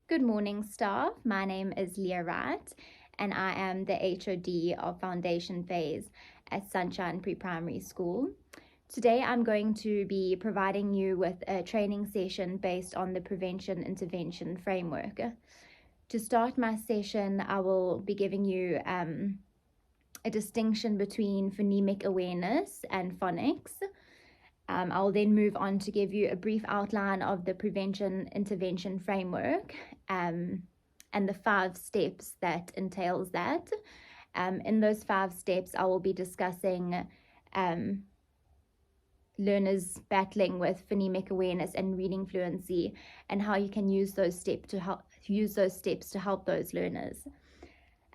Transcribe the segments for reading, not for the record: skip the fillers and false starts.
Good morning, staff. My name is Leah Wright, and I am the HOD of Foundation Phase at Sunshine Pre-Primary School. Today, I'm going to be providing you with a training session based on the Prevention Intervention Framework. To start my session, I will be giving you a distinction between phonemic awareness and phonics. I'll then move on to give you a brief outline of the Prevention Intervention Framework and the 5 steps that entails that. In those 5 steps, I will be discussing learners battling with phonemic awareness and reading fluency and how you can use those steps to help those learners.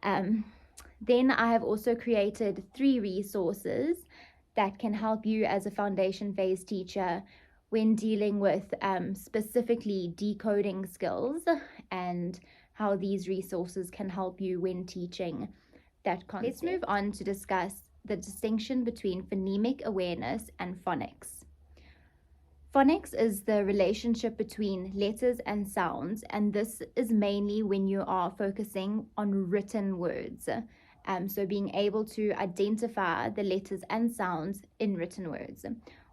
Then I have also created 3 resources that can help you as a foundation phase teacher when dealing with specifically decoding skills, and how these resources can help you when teaching that concept. Let's move on to discuss the distinction between phonemic awareness and phonics. Phonics is the relationship between letters and sounds, and this is mainly when you are focusing on written words. So being able to identify the letters and sounds in written words,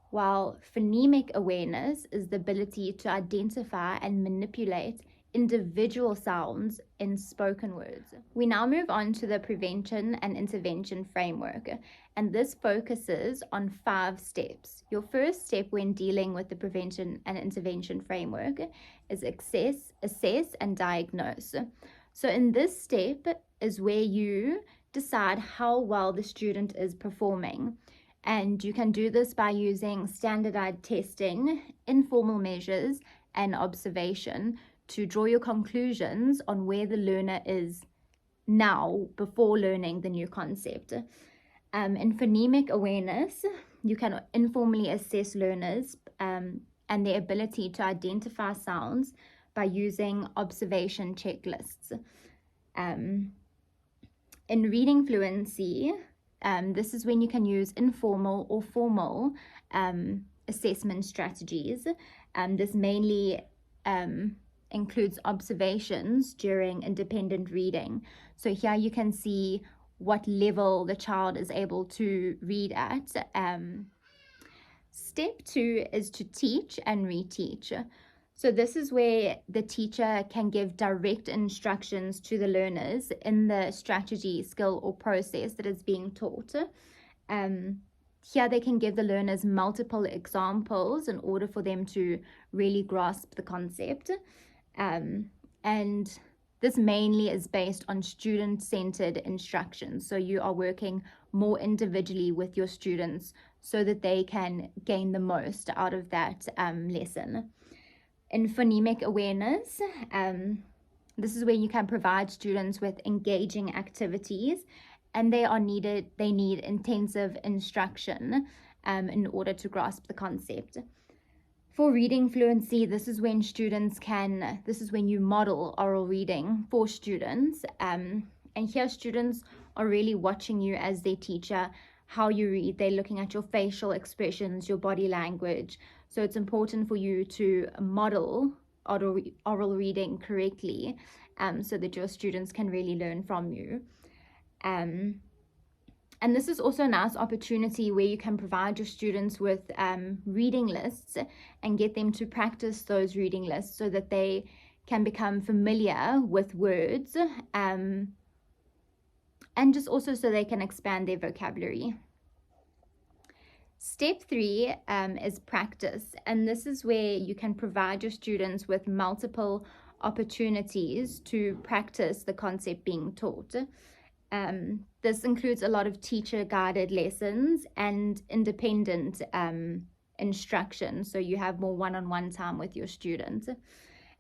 while phonemic awareness is the ability to identify and manipulate individual sounds in spoken words. We now move on to the Prevention and Intervention Framework, and this focuses on 5 steps. Your first step when dealing with the Prevention and Intervention Framework is assess, and diagnose. So in this step is where you decide how well the student is performing, and you can do this by using standardized testing, informal measures, and observation to draw your conclusions on where the learner is now before learning the new concept. In phonemic awareness, you can informally assess learners and their ability to identify sounds by using observation checklists. In reading fluency, this is when you can use informal or formal assessment strategies. This mainly includes observations during independent reading. So here you can see what level the child is able to read at. Step 2 is to teach and reteach. So this is where the teacher can give direct instructions to the learners in the strategy, skill, or process that is being taught. Here they can give the learners multiple examples in order for them to really grasp the concept. And this mainly is based on student-centered instruction. So you are working more individually with your students so that they can gain the most out of that lesson. In phonemic awareness, this is where you can provide students with engaging activities, and they need intensive instruction in order to grasp the concept. For reading fluency, this is when you model oral reading for students, and here students are really watching you as their teacher, how you read. They're looking at your facial expressions, your body language. So it's important for you to model oral reading correctly, so that your students can really learn from you. And this is also a nice opportunity where you can provide your students with reading lists and get them to practice those reading lists so that they can become familiar with words, and just also so they can expand their vocabulary. Step 3 is practice, and this is where you can provide your students with multiple opportunities to practice the concept being taught. This includes a lot of teacher-guided lessons and independent instruction, so you have more one-on-one time with your students.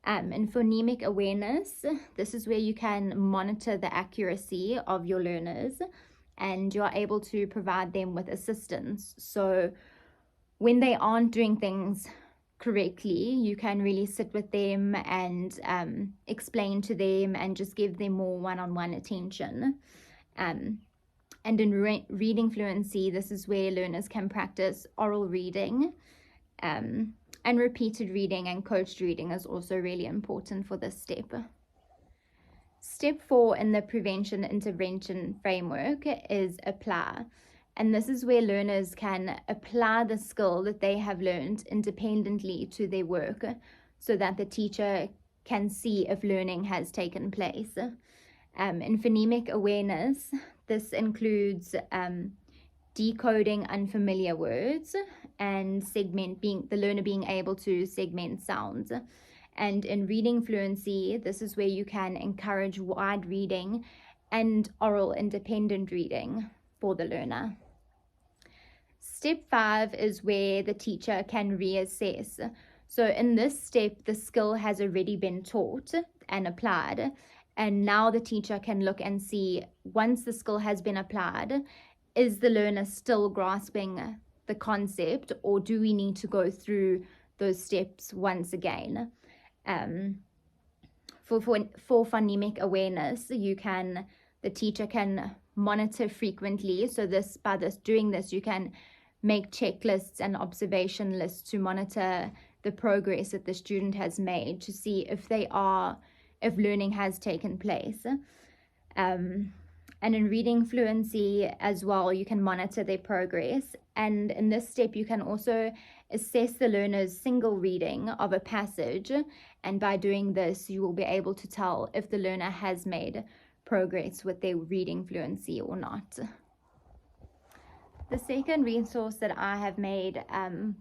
In phonemic awareness, this is where you can monitor the accuracy of your learners, and you're able to provide them with assistance. So when they aren't doing things correctly, you can really sit with them and explain to them and just give them more one-on-one attention. And in reading fluency, this is where learners can practice oral reading And repeated reading and coached reading is also really important for this step. Step 4 in the prevention intervention framework is apply. And this is where learners can apply the skill that they have learned independently to their work so that the teacher can see if learning has taken place. In phonemic awareness, this includes decoding unfamiliar words and the learner being able to segment sounds. And in reading fluency, this is where you can encourage wide reading and oral independent reading for the learner. Step 5 is where the teacher can reassess. So in this step, the skill has already been taught and applied, and now the teacher can look and see, once the skill has been applied, is the learner still grasping the concept, or do we need to go through those steps once again? For phonemic awareness, the teacher can monitor frequently. So doing this, you can make checklists and observation lists to monitor the progress that the student has made to see if learning has taken place. And in reading fluency as well, you can monitor their progress. And in this step, you can also assess the learner's single reading of a passage. And by doing this, you will be able to tell if the learner has made progress with their reading fluency or not. The second resource that I have made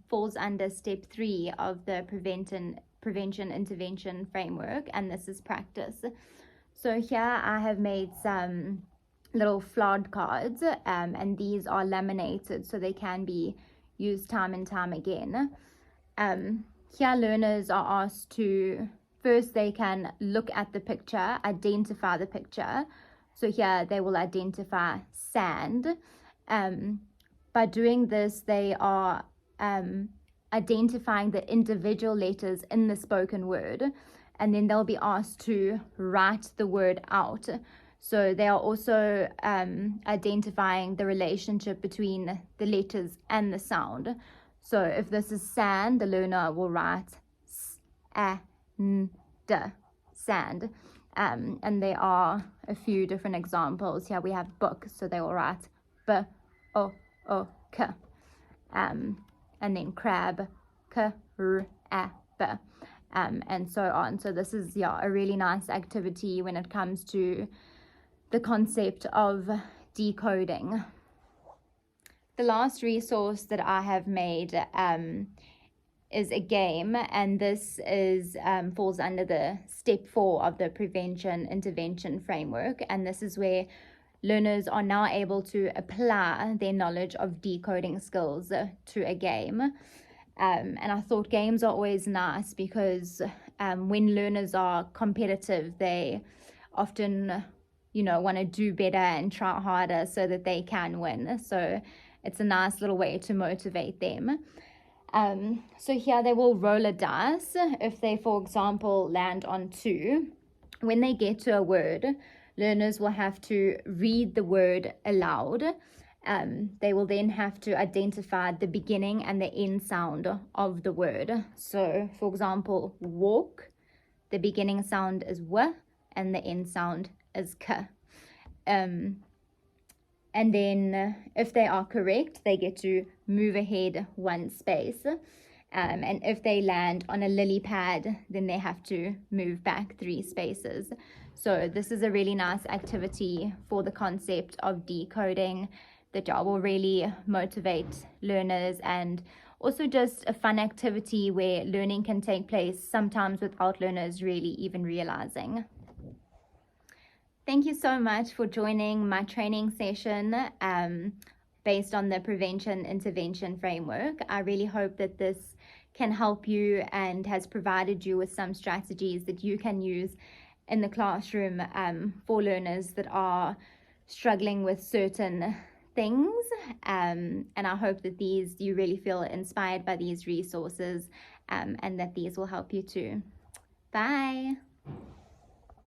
falls under step 3 of the prevention intervention framework, and this is practice. So here I have made some little flod cards, and these are laminated so they can be used time and time again. Here learners are asked to, first they can look at the picture, identify the picture. So here they will identify sand. By doing this, they are identifying the individual letters in the spoken word, and then they'll be asked to write the word out. So they are also identifying the relationship between the letters and the sound. So if this is sand, the learner will write s-a-n-d, sand. And there are a few different examples. Here we have book, so they will write b-o-o-k. And then crab, k-r-a-b. And so on. So this is a really nice activity when it comes to the concept of decoding. The last resource that I have made is a game, and this falls under the step 4 of the prevention intervention framework, and this is where learners are now able to apply their knowledge of decoding skills to a game. And I thought games are always nice because when learners are competitive, they often want to do better and try harder so that they can win. So it's a nice little way to motivate them. So here they will roll a dice. If they, for example, land on 2, when they get to a word, learners will have to read the word aloud. They will then have to identify the beginning and the end sound of the word. So, for example, walk, the beginning sound is w, and the end sound is k. And then if they are correct, they get to move ahead 1 space. And if they land on a lily pad, then they have to move back 3 spaces. So this is a really nice activity for the concept of decoding that will really motivate learners, and also just a fun activity where learning can take place sometimes without learners really even realizing. Thank you so much for joining my training session based on the prevention intervention framework. I really hope that this can help you and has provided you with some strategies that you can use in the classroom for learners that are struggling with certain things. And I hope that you really feel inspired by these resources and that these will help you too. Bye.